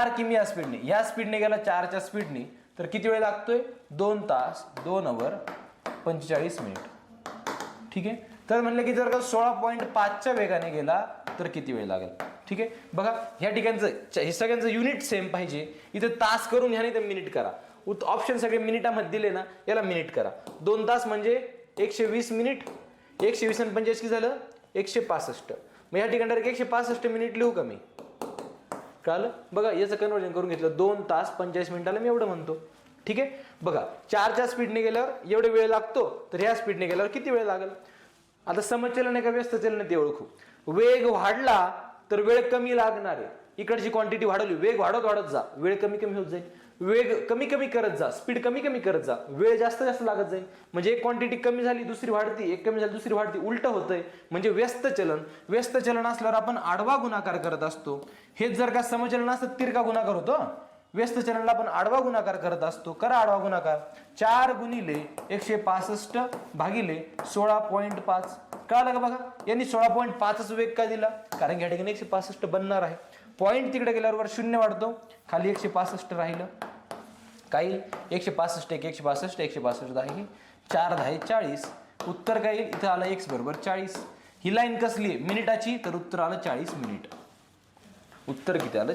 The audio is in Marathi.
4 किमी या स्पीडने, ह्या स्पीडने गेला 4च्या स्पीडने, तर किती वेळ लागतोय? 2 तास 2 अवर 45 मिनिट. ठीक आहे. तर म्हणलं की जर का 16.5च्या वेगाने गेला तर किती वेळ लागेल? ठीक आहे. बघा ह्या ठिकाणचं हे सगळ्यांचं युनिट सेम पाहिजे. इथे तास करून ह्याने ते मिनिट करा. ऑप्शन सगळे मिनिटामध्ये दिले ना, याला मिनिट करा. 2 तास म्हणजे 120 मिनिट, 120 आणि 45 किती झालं? 165. मग या ठिकाणी डायरेक्ट 165 मिनिट लिहू का मी? कळलं? बघा याचं कन्वर्जन करून घेतलं, 2 तास 45 मिनिटाला मी एवढं म्हणतो. ठीक आहे. बघा 4च्या स्पीडने गेल्यावर एवढे वेळ लागतो, तर ह्या स्पीडने गेल्यावर किती वेळ लागेल? आता समचलन आहे का व्यस्त चलन आहे ते ओळखू. वेग वाढला तर वेळ कमी लागणार आहे. इकडची क्वांटिटी वाढवली, वेग वाढत वाढत जा, वेळ कमी कमी होत जाईल. वेग कमी कमी करत जा, स्पीड कमी कमी करत जा, वेळ जास्त जास्त लागत जाईल. म्हणजे एक क्वांटिटी कमी झाली दुसरी वाढती, एक कमी झाली दुसरी वाढती, उलट होतंय. म्हणजे व्यस्त चलन. व्यस्त चलन असल्यावर आपण आडवा गुणाकार करत असतो. हेच जर का समचलन असतं तिरका गुणाकार होतो. व्यस्त चलनला आपण आडवा गुणाकार करत असतो. करा आडवा गुणाकार. 4 गुणिले 165 भागिले 16.5. कळालं का? बघा यांनी 16.5च वेग का दिला? कारण या ठिकाणी 165 बनणार आहे. पॉईंट तिकडे गेल्यावर 0 वाढतो, खाली 165 राहिलं. काही 165 165 165 आहे, 4 10 40. उत्तर काय येईल? इथं आलं x बरोबर 40. ही लाईन कसली? मिनिटाची. तर उत्तर आलं 40 मिनिट. उत्तर किती आलं?